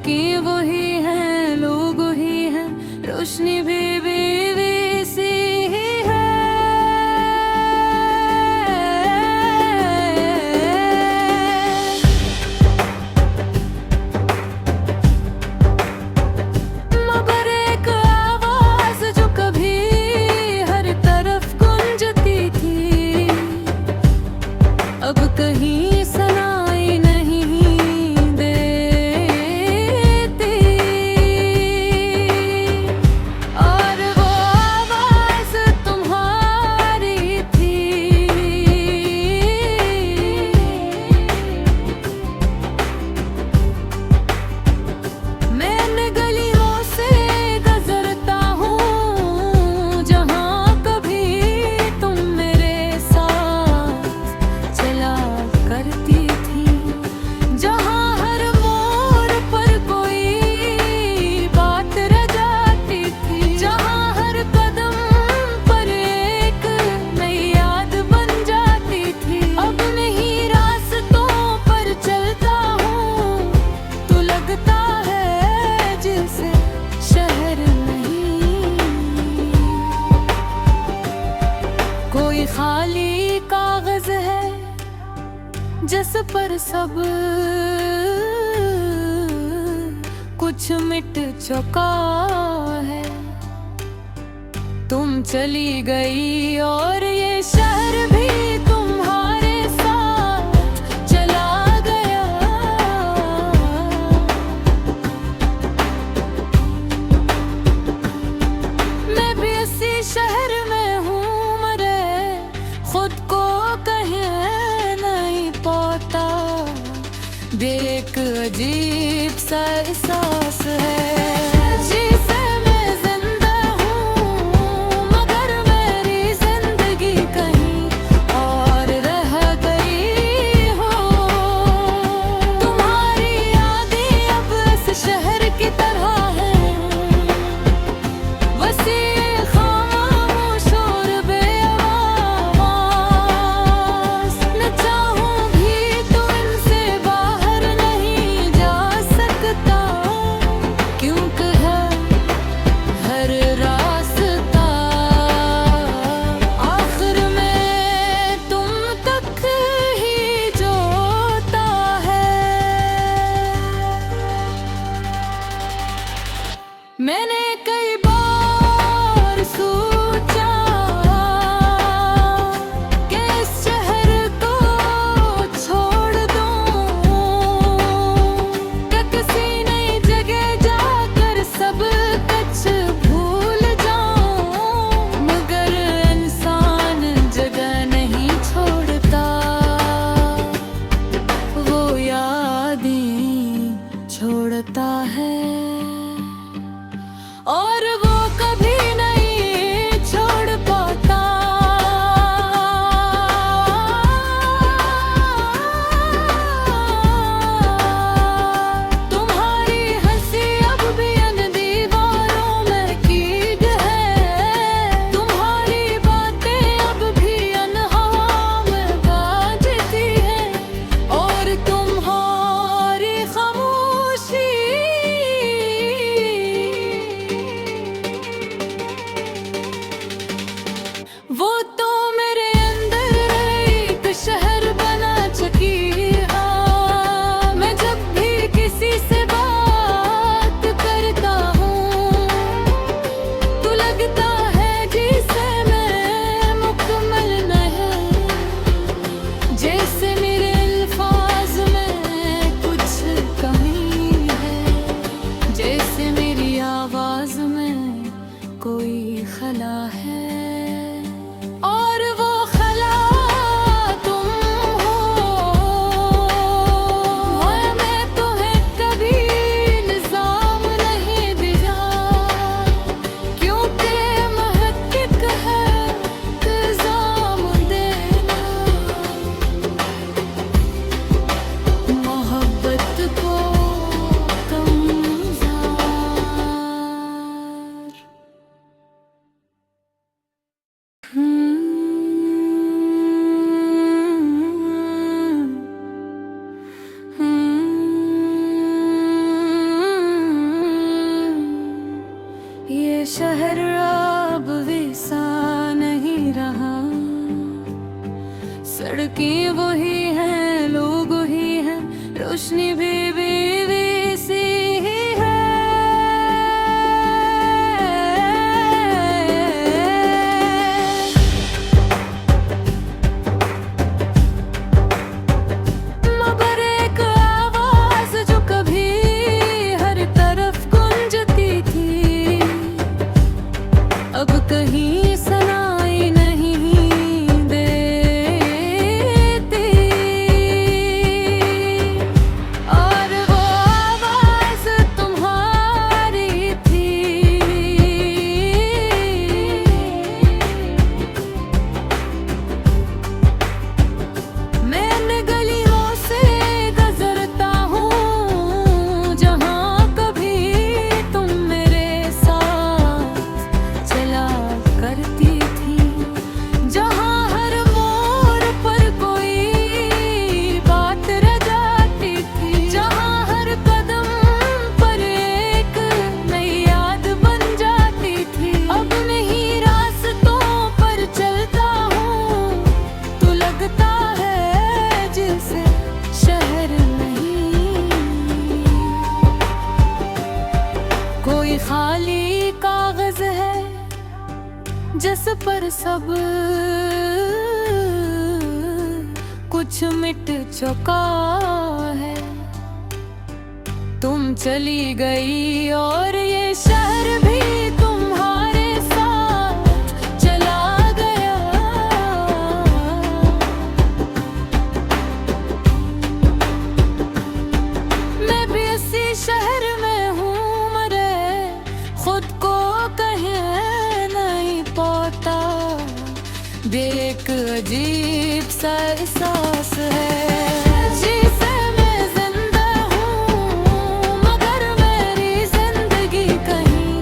धड़की वही है, लोग ही हैं, रोशनी भी बीवी सी ही है। मगर एक आवाज जो कभी हर तरफ गूंजती थी, अब कहीं सुनाई नहीं देती। और वो आवाज तुम्हारी थी। मैंने गलियों से गुजरता हूँ, जहाँ कभी तुम मेरे साथ चला करती थी, जहाँ हर मोड़ पर कोई बात रह जाती थी, जहाँ हर कदम पर एक नई याद बन जाती थी। अब नहीं रास्तों पर चलता हूँ तो लगता है जैसे शहर नहीं, कोई खाली कागज है जिस पर सब कुछ मिट चुका है। तुम चली गई और ये शहर भी तुम्हारे साथ चला गया। मैं भी इसी शहर में हूँ, मरे खुद को कहीं नहीं पाता। एक अजीब सा एहसास है जिसे मैं जिंदा हूँ, मगर मेरी जिंदगी कहीं और रह गई हो। तुम्हारी यादें अब इस शहर की तरह हैं, वसी खामोश और बेआवाज़। न चाहूं भी तो इनसे बाहर नहीं जा सकता, क्योंकि है हर रास्ता आखिर में तुम तक ही जोता है। मैंने कई बार सोचा कि इस शहर को छोड़ दूं, कि किसी नई जगह जाकर सब कुछ भूल जाऊं, मगर इंसान जगह नहीं छोड़ता, वो यादें छोड़ता है। और वो कभी नहीं छोड़ पाता। तुम्हारी हंसी अब भी इन दीवारों में कीद है, तुम्हारी बातें अब भी इन हवा में बाजती हैं, और तुम्हारी खामोशी रोशनी भी बीवी सी ही है। मगर एक आवाज जो कभी हर तरफ गूंजती थी, अब कहीं सुनाई नहीं देती। और वो आवाज तुम्हारी थी। मैं गलियों से गुजरता हूँ जहाँ कभी तुम मेरे साथ चला करती थी, जहाँ हर मोड़ पर कोई बात रह जाती थी, जहाँ हर कदम पर एक नई याद बन जाती थी। अब नहीं रास्तों पर चलता हूँ तो लगता है जैसे शहर नहीं, कोई खाली कागज है जिस पर सब कुछ मिट चुका है। तुम चली गई और ये शहर भी तुम्हारे साथ चला गया। मैं भी इसी शहर में हूँ मरे, खुद को कहीं नहीं पाता। एक अजीब सा एहसास है जिसे मैं जिंदा हूँ, मगर मेरी जिंदगी कहीं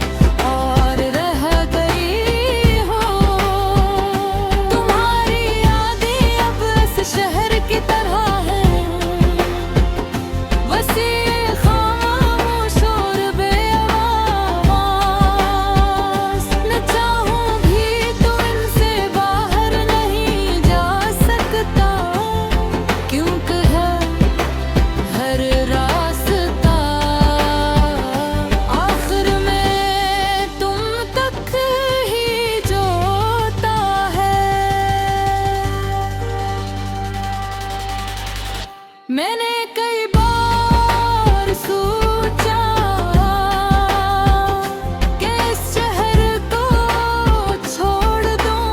और रह गई हो। तुम्हारी यादें अब इस शहर की तरह हैं, वसी खामोश और बेआवाज़। न चाहूं भी तो इनसे बाहर नहीं जा सकता, क्योंकि है हर रास्ता आखिर में तुम तक ही जोता है। मैंने कई बार सोचा कि इस शहर को छोड़ दूं,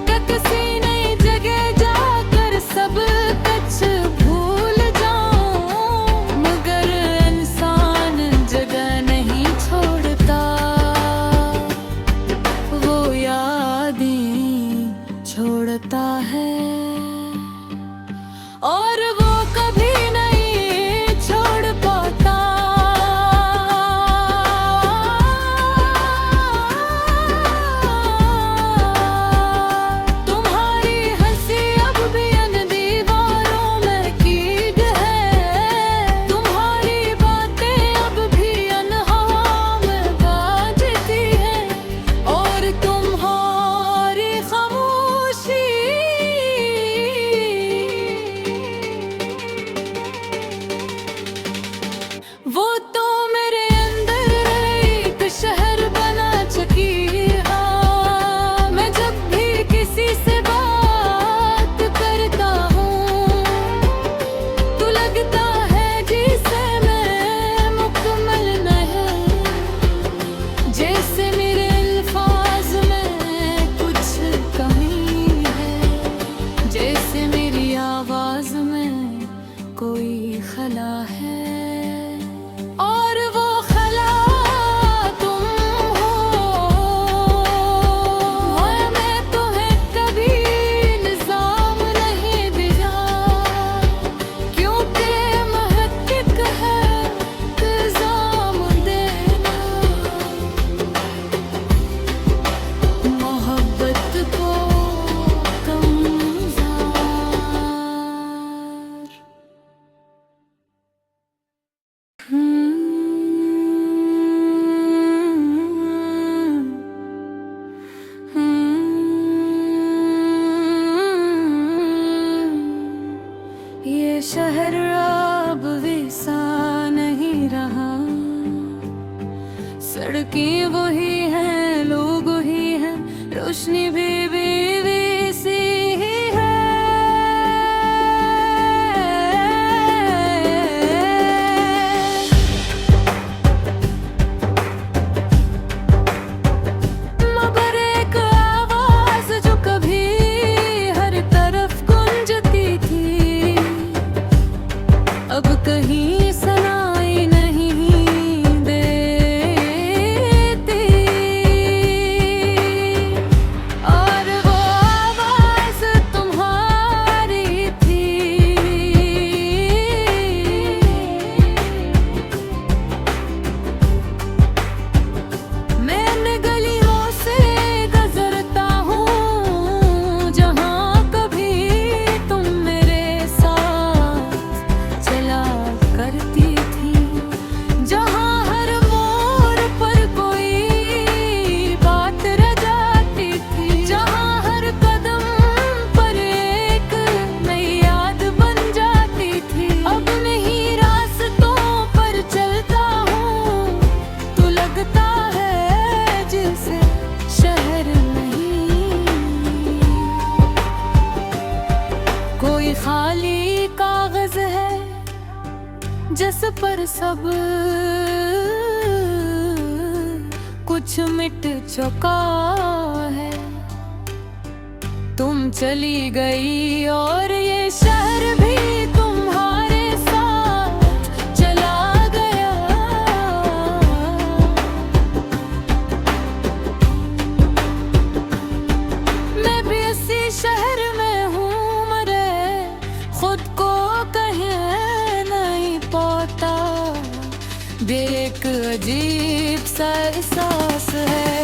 कि किसी नई जगह जाकर सब कुछ भूल जाऊं। मगर इंसान जगह नहीं छोड़ता, वो यादें छोड़ता है। और वो कभी नहीं छोड़ पाता। तुम्हारी हंसी अब भी इन दीवारों में कीद है, तुम्हारी बातें अब भी इन हवा में बाजती हैं, और तुम्हारी खामोशी वो तो मेरे अंदर एक शहर बना चुकी है। मैं जब भी किसी से बात करता हूँ तो लगता है जिसे मैं मुकम्मल नहीं, जैसे मेरे अल्फाज में कुछ कमी है, जैसे मेरी आवाज में कोई खला है। और वो खला तुम हो, और मैं तुम्हें कभी निजाम नहीं दिया, क्योंकि महक्किक है इल्जाम देना। मोहब्बत को कम ये शहर अब वैसा नहीं रहा, सड़कें वही हैं, लोग वही हैं, रोशनी भी वैसी ही है। मगर एक आवाज जो कभी हर तरफ गूंजती थी, अब कहीं सुनाई नहीं देती। और वो आवाज तुम्हारी थी। मैं इन गलियों से गुजरता हूँ जहाँ कभी तुम मेरे साथ चला करती थी, जहाँ हर मोड़ पर कोई बात रह जाती थी, जहाँ हर कदम पर एक नई याद बन जाती थी। अब नहीं रास्तों पर चलता हूँ तो लगता है जैसे शहर नहीं, कोई खाली कागज है जिस पर सब कुछ मिट चुका है। तुम चली गई और ये शहर भी तुम्हारे साथ चला गया। मैं भी इसी शहर में हूँ मरे, खुद को कहीं नहीं पाता, एक अजीब सा एहसास है।